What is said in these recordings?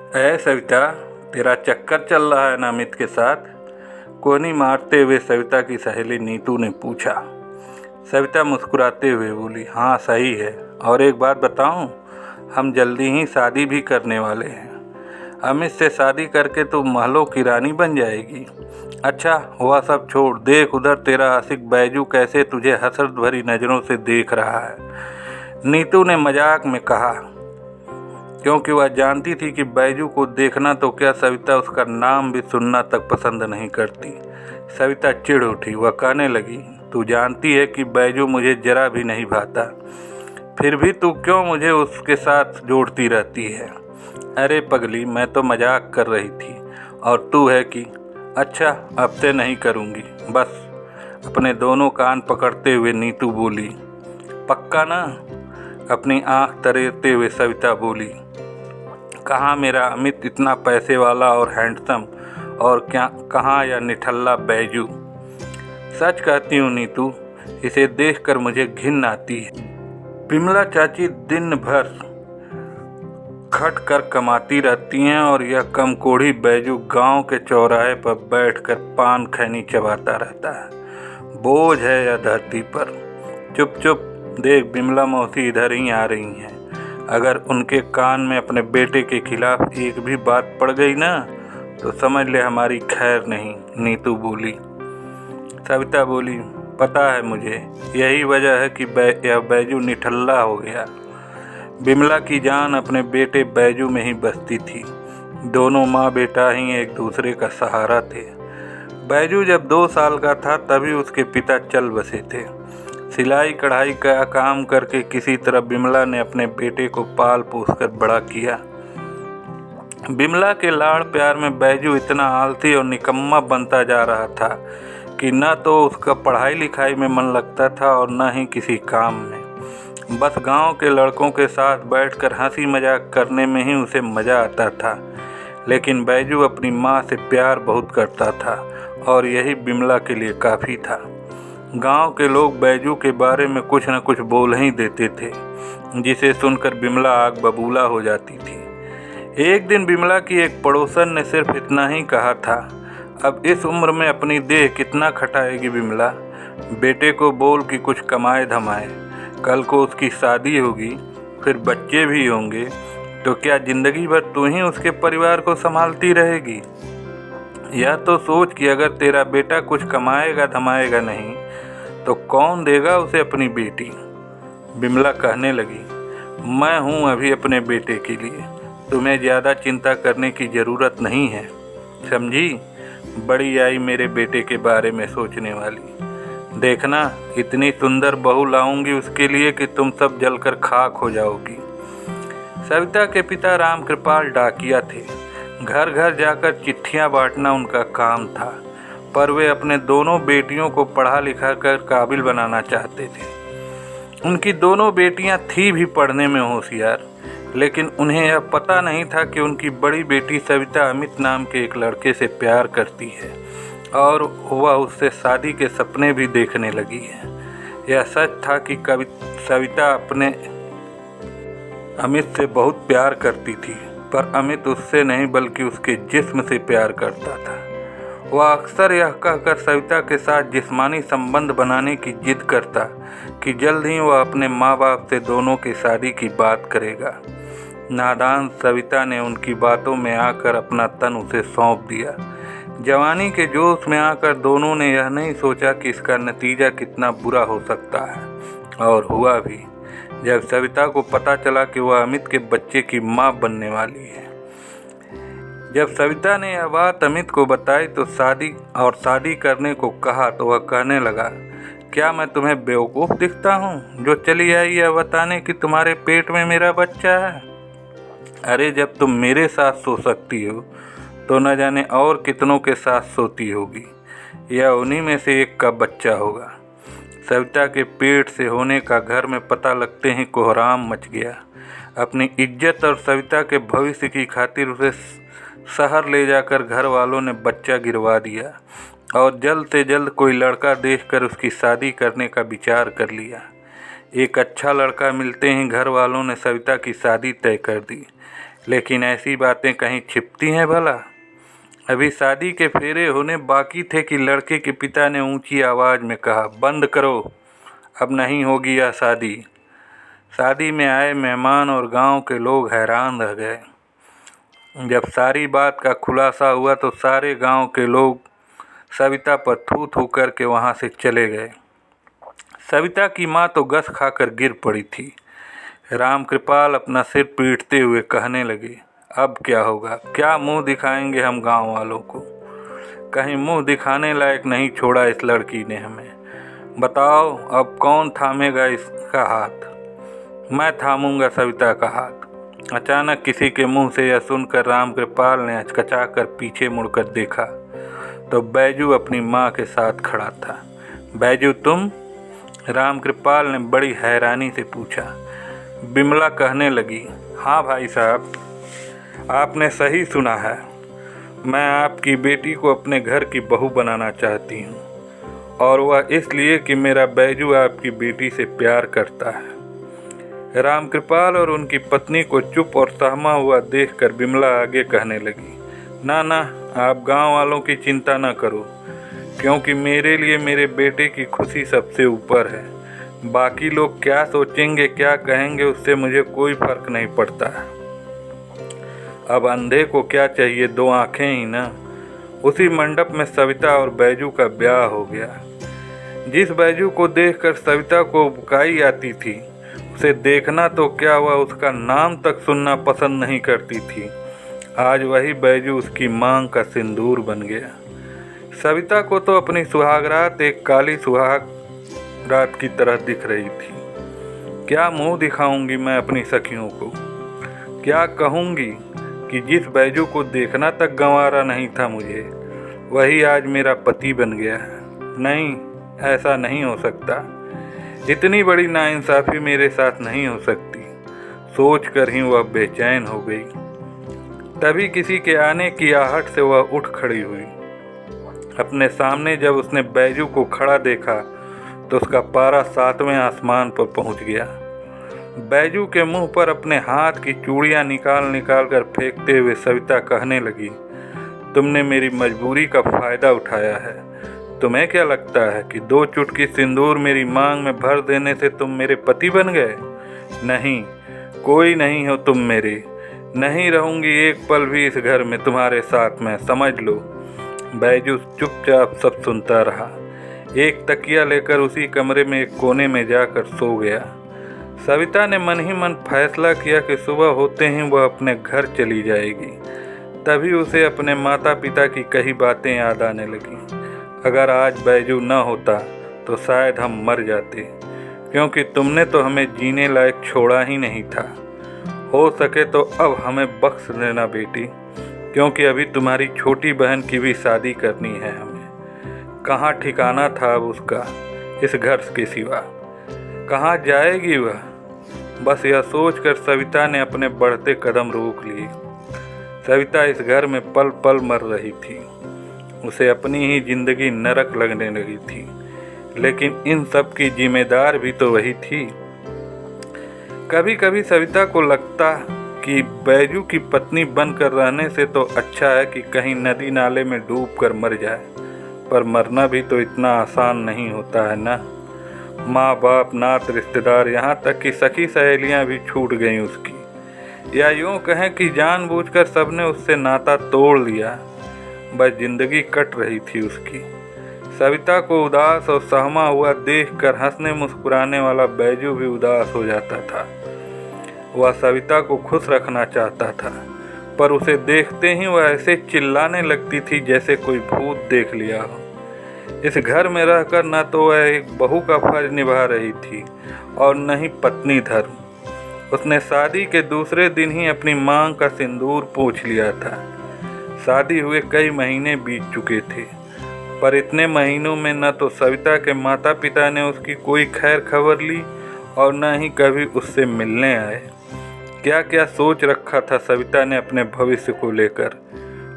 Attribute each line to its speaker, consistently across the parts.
Speaker 1: सविता, तेरा चक्कर चल रहा है ना अमित के साथ? कोहनी मारते हुए सविता की सहेली नीतू ने पूछा। सविता मुस्कुराते हुए बोली, हाँ सही है। और एक बात बताऊं, हम जल्दी ही शादी भी करने वाले हैं। अमित से शादी करके तो महलों की रानी बन जाएगी। अच्छा हुआ सब छोड़, देख उधर तेरा आशिक बैजू कैसे तुझे हसरत भरी नज़रों से देख रहा है, नीतू ने मजाक में कहा, क्योंकि वह जानती थी कि बैजू को देखना तो क्या, सविता उसका नाम भी सुनना तक पसंद नहीं करती। सविता चिढ़ उठी। वह कहने लगी, तू जानती है कि बैजू मुझे जरा भी नहीं भाता, फिर भी तू क्यों मुझे उसके साथ जोड़ती रहती है? अरे पगली, मैं तो मजाक कर रही थी, और तू है कि अच्छा अब से नहीं करूँगी बस। अपने दोनों कान पकड़ते हुए नीतू बोली, पक्का ना? अपनी आंख तरेरते हुए सविता बोली, कहाँ मेरा अमित इतना पैसे वाला और हैंडसम, और क्या कहाँ या निठल्ला बैजू। सच कहती हूँ नीतू, इसे देखकर मुझे घिन आती है। बिमला चाची दिन भर खट कर कमाती रहती हैं और यह कमकोढ़ी बैजू गांव के चौराहे पर बैठकर पान खैनी चबाता रहता है। बोझ है यह धरती पर। चुप चुप, देख बिमला मौसी इधर ही आ रही हैं। अगर उनके कान में अपने बेटे के खिलाफ एक भी बात पड़ गई ना, तो समझ ले हमारी खैर नहीं, नीतू बोली। सविता बोली, पता है मुझे, यही वजह है कि यह बैजू निठल्ला हो गया। बिमला की जान अपने बेटे बैजू में ही बसती थी। दोनों माँ बेटा ही एक दूसरे का सहारा थे। बैजू जब 2 साल का था तभी उसके पिता चल बसे थे। सिलाई कढ़ाई का काम करके किसी तरह बिमला ने अपने बेटे को पाल पोस कर बड़ा किया। बिमला के लाड़ प्यार में बैजू इतना आलसी और निकम्मा बनता जा रहा था कि न तो उसका पढ़ाई लिखाई में मन लगता था और न ही किसी काम में। बस गांव के लड़कों के साथ बैठकर हंसी मजाक करने में ही उसे मज़ा आता था। लेकिन बैजू अपनी माँ से प्यार बहुत करता था और यही बिमला के लिए काफ़ी था। गांव के लोग बैजू के बारे में कुछ न कुछ बोल ही देते थे, जिसे सुनकर बिमला आग बबूला हो जाती थी। एक दिन बिमला की एक पड़ोसन ने सिर्फ इतना ही कहा था, अब इस उम्र में अपनी देह कितना खटाएगी बिमला, बेटे को बोल कि कुछ कमाए धमाए, कल को उसकी शादी होगी, फिर बच्चे भी होंगे, तो क्या ज़िंदगी भर तू ही उसके परिवार को संभालती रहेगी? यह तो सोच कि अगर तेरा बेटा कुछ कमाएगा धमाएगा नहीं, तो कौन देगा उसे अपनी बेटी? बिमला कहने लगी, मैं हूँ अभी अपने बेटे के लिए, तुम्हें ज़्यादा चिंता करने की ज़रूरत नहीं है, समझी? बड़ी आई मेरे बेटे के बारे में सोचने वाली। देखना, इतनी सुंदर बहू लाऊंगी उसके लिए कि तुम सब जलकर खाक हो जाओगी। सविता के पिता राम कृपाल डाकिया थे। घर घर जाकर चिट्ठियां बांटना उनका काम था, पर वे अपने दोनों बेटियों को पढ़ा लिखा कर काबिल बनाना चाहते थे। उनकी दोनों बेटियां थी भी पढ़ने में होशियार, लेकिन उन्हें यह पता नहीं था कि उनकी बड़ी बेटी सविता अमित नाम के एक लड़के से प्यार करती है और वह उससे शादी के सपने भी देखने लगी है। यह सच था कि सविता अपने अमित से बहुत प्यार करती थी, पर अमित उससे नहीं बल्कि उसके जिस्म से प्यार करता था। वह अक्सर यह कहकर सविता के साथ जिस्मानी संबंध बनाने की जिद करता कि जल्द ही वह अपने माँ बाप से दोनों की शादी की बात करेगा। नादान सविता ने उनकी बातों में आकर अपना तन उसे सौंप दिया। जवानी के जोश में आकर दोनों ने यह नहीं सोचा कि इसका नतीजा कितना बुरा हो सकता है, और हुआ भी। जब सविता को पता चला कि वह अमित के बच्चे की माँ बनने वाली है। जब सविता ने यह बात अमित को बताई तो शादी करने को कहा, तो वह कहने लगा, क्या मैं तुम्हें बेवकूफ़ दिखता हूँ जो चली आई यह बताने कि तुम्हारे पेट में मेरा बच्चा है? अरे जब तुम मेरे साथ सो सकती हो तो न जाने और कितनों के साथ सोती होगी। यह उन्हीं में से एक का बच्चा होगा। सविता के पेट से होने का घर में पता लगते ही कोहराम मच गया। अपनी इज्जत और सविता के भविष्य की खातिर उसे शहर ले जाकर घर वालों ने बच्चा गिरवा दिया और जल्द से जल्द कोई लड़का देखकर उसकी शादी करने का विचार कर लिया। एक अच्छा लड़का मिलते ही घर वालों ने सविता की शादी तय कर दी। लेकिन ऐसी बातें कहीं छिपती हैं भला? अभी शादी के फेरे होने बाकी थे कि लड़के के पिता ने ऊंची आवाज़ में कहा, बंद करो, अब नहीं होगी यह शादी। शादी में आए मेहमान और गांव के लोग हैरान रह गए। जब सारी बात का खुलासा हुआ तो सारे गांव के लोग सविता पर थू थू करके वहां से चले गए। सविता की माँ तो गस खाकर गिर पड़ी थी। रामकृपाल अपना सिर पीटते हुए कहने लगे, अब क्या होगा? क्या मुंह दिखाएंगे हम गांव वालों को? कहीं मुंह दिखाने लायक नहीं छोड़ा इस लड़की ने हमें। बताओ अब कौन थामेगा इसका हाथ? मैं थामूंगा सविता का हाथ। अचानक किसी के मुंह से यह सुनकर रामकृपाल ने हचकचाकर पीछे मुड़कर देखा तो बैजू अपनी माँ के साथ खड़ा था। बैजू तुम? रामकृपाल ने बड़ी हैरानी से पूछा। बिमला कहने लगी, हाँ भाई साहब, आपने सही सुना है। मैं आपकी बेटी को अपने घर की बहू बनाना चाहती हूँ, और वह इसलिए कि मेरा बैजू आपकी बेटी से प्यार करता है। रामकृपाल और उनकी पत्नी को चुप और सहमा हुआ देखकर बिमला आगे कहने लगी, ना ना, आप गांव वालों की चिंता न करो, क्योंकि मेरे लिए मेरे बेटे की खुशी सबसे ऊपर है। बाकी लोग क्या सोचेंगे, क्या कहेंगे, उससे मुझे कोई फर्क नहीं पड़ता। अब अंधे को क्या चाहिए, दो आंखें ही ना। उसी मंडप में सविता और बैजू का ब्याह हो गया। जिस बैजू को देखकर सविता को उबकाई आती थी, उसे देखना तो क्या, वह उसका नाम तक सुनना पसंद नहीं करती थी। आज वही बैजू उसकी मांग का सिंदूर बन गया। सविता को तो अपनी सुहागरात एक काली सुहाग रात की तरह दिख रही थी। क्या मुंह दिखाऊंगी मैं अपनी सखियों को? क्या कहूंगी कि जिस बैजू को देखना तक गंवारा नहीं था मुझे, वही आज मेरा पति बन गया है? नहीं, ऐसा नहीं हो सकता। इतनी बड़ी नाइंसाफ़ी मेरे साथ नहीं हो सकती। सोच कर ही वह बेचैन हो गई। तभी किसी के आने की आहट से वह उठ खड़ी हुई। अपने सामने जब उसने बैजू को खड़ा देखा तो उसका पारा 7वें आसमान पर पहुंच गया। बैजू के मुंह पर अपने हाथ की चूड़ियां निकाल कर फेंकते हुए सविता कहने लगी, तुमने मेरी मजबूरी का फ़ायदा उठाया है। तुम्हें क्या लगता है कि 2 चुटकी सिंदूर मेरी मांग में भर देने से तुम मेरे पति बन गए? नहीं, कोई नहीं हो तुम मेरे। नहीं रहूंगी एक पल भी इस घर में तुम्हारे साथ में, समझ लो। बैजू चुपचाप सब सुनता रहा। एक तकिया लेकर उसी कमरे में एक कोने में जाकर सो गया। सविता ने मन ही मन फैसला किया कि सुबह होते ही वह अपने घर चली जाएगी। तभी उसे अपने माता पिता की कही बातें याद आने लगीं। अगर आज बैजू न होता तो शायद हम मर जाते, क्योंकि तुमने तो हमें जीने लायक छोड़ा ही नहीं था। हो सके तो अब हमें बख्श देना बेटी, क्योंकि अभी तुम्हारी छोटी बहन की भी शादी करनी है हमें। कहाँ ठिकाना था अब उसका इस घर के सिवा? कहाँ जाएगी वह? बस यह सोचकर सविता ने अपने बढ़ते कदम रोक लिए। सविता इस घर में पल पल मर रही थी। उसे अपनी ही जिंदगी नरक लगने लगी थी, लेकिन इन सब की जिम्मेदार भी तो वही थी। कभी कभी सविता को लगता कि बैजू की पत्नी बनकर रहने से तो अच्छा है कि कहीं नदी नाले में डूब कर मर जाए। पर मरना भी तो इतना आसान नहीं होता है ना। माँ बाप, नात रिश्तेदार, यहाँ तक कि सखी सहेलियाँ भी छूट गईं उसकी। या यूँ कहें कि जानबूझकर सबने उससे नाता तोड़ लिया। बस जिंदगी कट रही थी उसकी। सविता को उदास और सहमा हुआ देखकर हंसने मुस्कुराने वाला बैजू भी उदास हो जाता था। वह सविता को खुश रखना चाहता था, पर उसे देखते ही वह ऐसे चिल्लाने लगती थी जैसे कोई भूत देख लिया हो। इस घर में रहकर न तो वह एक बहू का फर्ज निभा रही थी और न ही पत्नी धर्म। उसने शादी के दूसरे दिन ही अपनी मांग का सिंदूर पोंछ लिया था। शादी हुए कई महीने बीत चुके थे, पर इतने महीनों में न तो सविता के माता पिता ने उसकी कोई खैर खबर ली और न ही कभी उससे मिलने आए। क्या क्या सोच रखा था सविता ने अपने भविष्य को लेकर,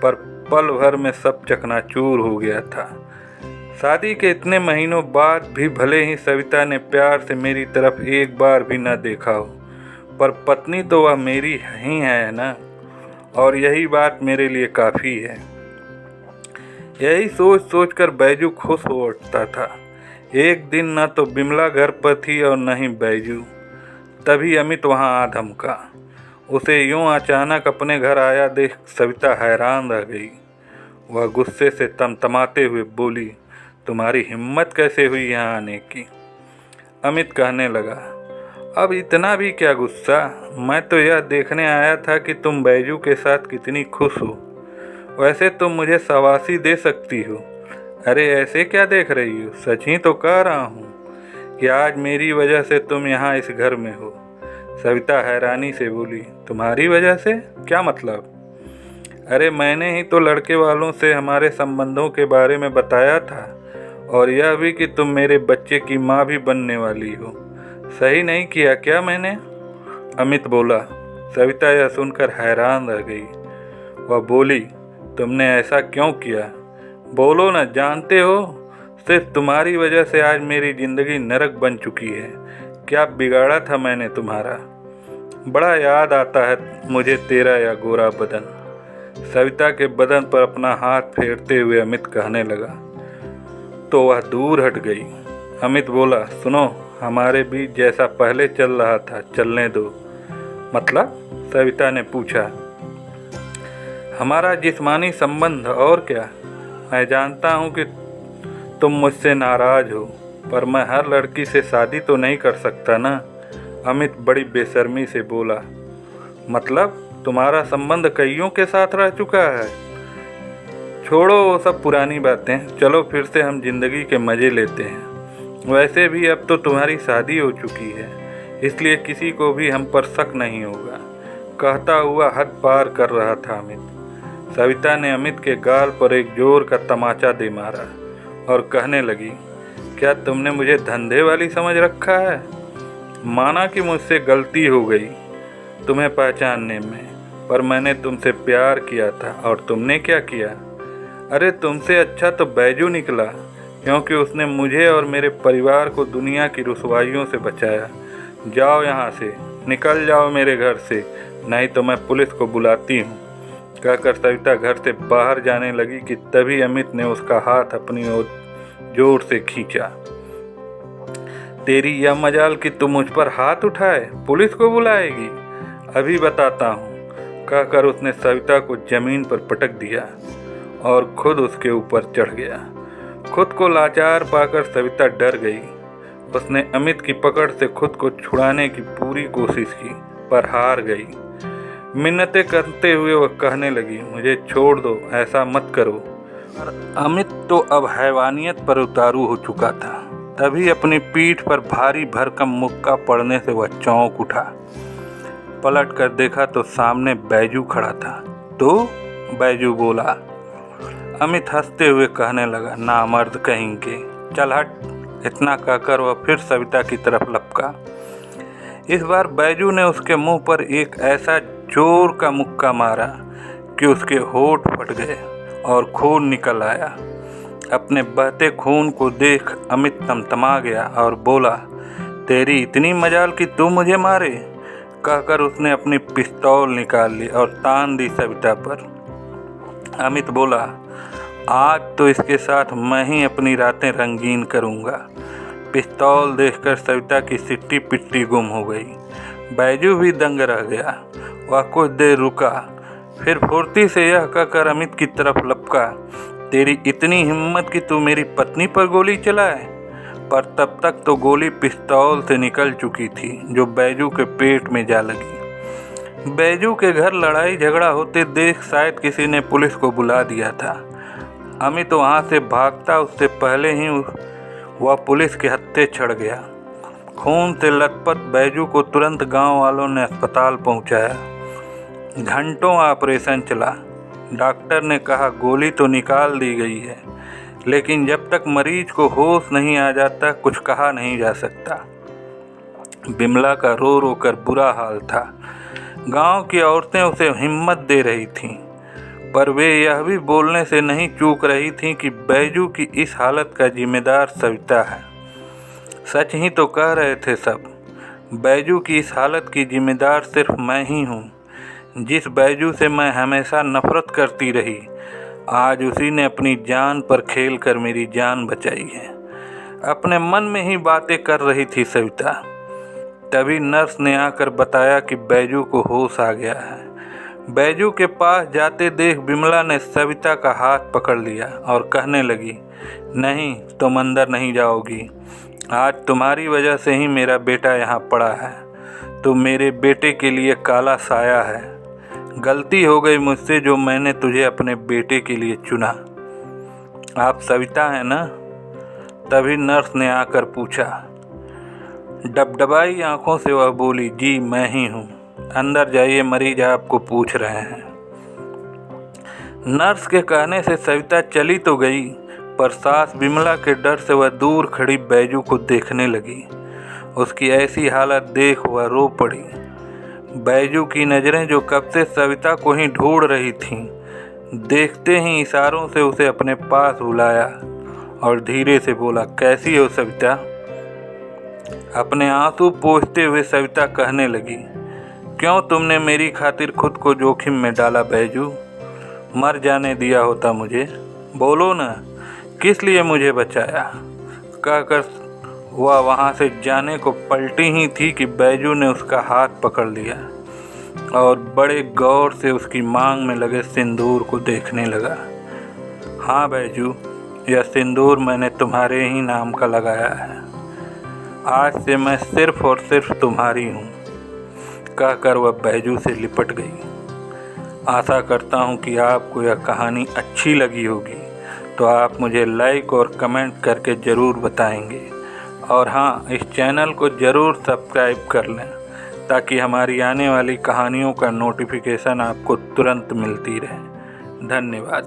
Speaker 1: पर पल भर में सब चकनाचूर हो गया था। शादी के इतने महीनों बाद भी भले ही सविता ने प्यार से मेरी तरफ एक बार भी न देखा हो, पर पत्नी तो वह मेरी ही है ना। और यही बात मेरे लिए काफ़ी है। यही सोच सोच कर बैजू खुश हो उठता था। एक दिन न तो बिमला घर पर थी और न ही बैजू। तभी अमित वहाँ आ धमका। उसे यूं अचानक अपने घर आया देख सविता हैरान रह गई। वह गुस्से से तमतमाते हुए बोली, तुम्हारी हिम्मत कैसे हुई यहाँ आने की? अमित कहने लगा, अब इतना भी क्या गुस्सा, मैं तो यह देखने आया था कि तुम बैजू के साथ कितनी खुश हो। वैसे तुम मुझे शाबाशी दे सकती हो। अरे ऐसे क्या देख रही हो, सच ही तो कह रहा हूँ कि आज मेरी वजह से तुम यहाँ इस घर में हो। सविता हैरानी से बोली, तुम्हारी वजह से? क्या मतलब? अरे मैंने ही तो लड़के वालों से हमारे संबंधों के बारे में बताया था, और यह भी कि तुम मेरे बच्चे की माँ भी बनने वाली हो। सही नहीं किया क्या मैंने? अमित बोला। सविता यह सुनकर हैरान रह गई। वह बोली, तुमने ऐसा क्यों किया? बोलो न, जानते हो सिर्फ तुम्हारी वजह से आज मेरी ज़िंदगी नरक बन चुकी है। क्या बिगाड़ा था मैंने तुम्हारा? बड़ा याद आता है मुझे तेरा यह गोरा बदन। सविता के बदन पर अपना हाथ फेरते हुए अमित कहने लगा। तो वह दूर हट गई। अमित बोला, सुनो, हमारे बीच जैसा पहले चल रहा था चलने दो। मतलब? सविता ने पूछा। हमारा जिस्मानी संबंध, और क्या। मैं जानता हूँ कि तुम मुझसे नाराज़ हो, पर मैं हर लड़की से शादी तो नहीं कर सकता ना। अमित बड़ी बेशर्मी से बोला। मतलब तुम्हारा संबंध कईयों के साथ रह चुका है? छोड़ो वो सब पुरानी बातें, चलो फिर से हम जिंदगी के मज़े लेते हैं। वैसे भी अब तो तुम्हारी शादी हो चुकी है, इसलिए किसी को भी हम पर शक नहीं होगा, कहता हुआ हद पार कर रहा था अमित। सविता ने अमित के गाल पर एक जोर का तमाचा दे मारा और कहने लगी, क्या तुमने मुझे धंधे वाली समझ रखा है? माना कि मुझसे गलती हो गई तुम्हें पहचानने में, पर मैंने तुमसे प्यार किया था और तुमने क्या किया? अरे तुमसे अच्छा तो बैजू निकला, क्योंकि उसने मुझे और मेरे परिवार को दुनिया की रुसवाइयों से बचाया। जाओ यहाँ से, निकल जाओ मेरे घर से, नहीं तो मैं पुलिस को बुलाती हूँ। कहकर सविता घर से बाहर जाने लगी कि तभी अमित ने उसका हाथ अपनी ओर जोर से खींचा। तेरी यह मजाल कि तू मुझ पर हाथ उठाए, पुलिस को बुलाएगी? अभी बताता हूँ। कहकर उसने सविता को जमीन पर पटक दिया और खुद उसके ऊपर चढ़ गया। खुद को लाचार पाकर सविता डर गई। उसने अमित की पकड़ से खुद को छुड़ाने की पूरी कोशिश की, पर हार गई। मिन्नतें करते हुए वह कहने लगी, मुझे छोड़ दो, ऐसा मत करो। पर अमित तो अब हैवानियत पर उतारू हो चुका था। तभी अपनी पीठ पर भारी भरकम मुक्का पड़ने से वह चौंक उठा। पलट कर देखा तो सामने बैजू खड़ा था। तो बैजू बोला। अमित हंसते हुए कहने लगा, नामर्द कहेंगे, चल हट। इतना कहकर वह फिर सविता की तरफ लपका। इस बार बैजू ने उसके मुंह पर एक ऐसा जोर का मुक्का मारा कि उसके होंठ फट गए और खून निकल आया। अपने बहते खून को देख अमित तमतमा गया और बोला, तेरी इतनी मजाल कि तू मुझे मारे? कहकर उसने अपनी पिस्तौल निकाल ली और तान दी सविता पर। अमित बोला, आज तो इसके साथ मैं ही अपनी रातें रंगीन करूँगा। पिस्तौल देखकर सविता की सिट्टी पिट्टी गुम हो गई। बैजू भी दंग रह गया। वह कुछ देर रुका, फिर फुर्ती से यह कहकर अमित की तरफ लपका, तेरी इतनी हिम्मत कि तू मेरी पत्नी पर गोली चलाए? पर तब तक तो गोली पिस्तौल से निकल चुकी थी, जो बैजू के पेट में जा लगी। बैजू के घर लड़ाई झगड़ा होते देख शायद किसी ने पुलिस को बुला दिया था। अमित वहाँ से भागता उससे पहले ही वह पुलिस के हत्थे चढ़ गया। खून से लथपथ बैजू को तुरंत गांव वालों ने अस्पताल पहुंचाया। घंटों ऑपरेशन चला। डॉक्टर ने कहा गोली तो निकाल दी गई है, लेकिन जब तक मरीज को होश नहीं आ जाता कुछ कहा नहीं जा सकता। बिमला का रो रो कर बुरा हाल था। गांव की औरतें उसे हिम्मत दे रही थीं, पर वे यह भी बोलने से नहीं चूक रही थीं कि बैजू की इस हालत का जिम्मेदार सविता है। सच ही तो कह रहे थे सब। बैजू की इस हालत की जिम्मेदार सिर्फ मैं ही हूँ। जिस बैजू से मैं हमेशा नफरत करती रही, आज उसी ने अपनी जान पर खेल कर मेरी जान बचाई है। अपने मन में ही बातें कर रही थी सविता। तभी नर्स ने आकर बताया कि बैजू को होश आ गया है। बैजू के पास जाते देख विमला ने सविता का हाथ पकड़ लिया और कहने लगी, नहीं, तुम अंदर नहीं जाओगी। आज तुम्हारी वजह से ही मेरा बेटा यहाँ पड़ा है। तुम मेरे बेटे के लिए काला साया है। गलती हो गई मुझसे जो मैंने तुझे अपने बेटे के लिए चुना। आप सविता हैं ना? तभी नर्स ने आकर पूछा। डबडबाई आंखों से वह बोली, जी मैं ही हूँ। अंदर जाइए, मरीज आपको पूछ रहे हैं। नर्स के कहने से सविता चली तो गई, पर सास विमला के डर से वह दूर खड़ी बैजू को देखने लगी। उसकी ऐसी हालत देख वह रो पड़ी। बैजू की नज़रें जो कब से सविता को ही ढूंढ रही थीं, देखते ही इशारों से उसे अपने पास बुलाया और धीरे से बोला, कैसी हो सविता? अपने आंसू पोंछते हुए सविता कहने लगी, क्यों तुमने मेरी खातिर खुद को जोखिम में डाला बैजू? मर जाने दिया होता मुझे। बोलो ना, किस लिए मुझे बचाया? कहकर वह वहाँ से जाने को पलटी ही थी कि बैजू ने उसका हाथ पकड़ लिया और बड़े गौर से उसकी मांग में लगे सिंदूर को देखने लगा। हाँ बैजू, यह सिंदूर मैंने तुम्हारे ही नाम का लगाया है। आज से मैं सिर्फ और सिर्फ तुम्हारी हूँ। कहकर वह बैजू से लिपट गई। आशा करता हूँ कि आपको यह कहानी अच्छी लगी होगी, तो आप मुझे लाइक और कमेंट करके ज़रूर बताएंगे। और हाँ, इस चैनल को ज़रूर सब्सक्राइब कर लें ताकि हमारी आने वाली कहानियों का नोटिफिकेशन आपको तुरंत मिलती रहे। धन्यवाद।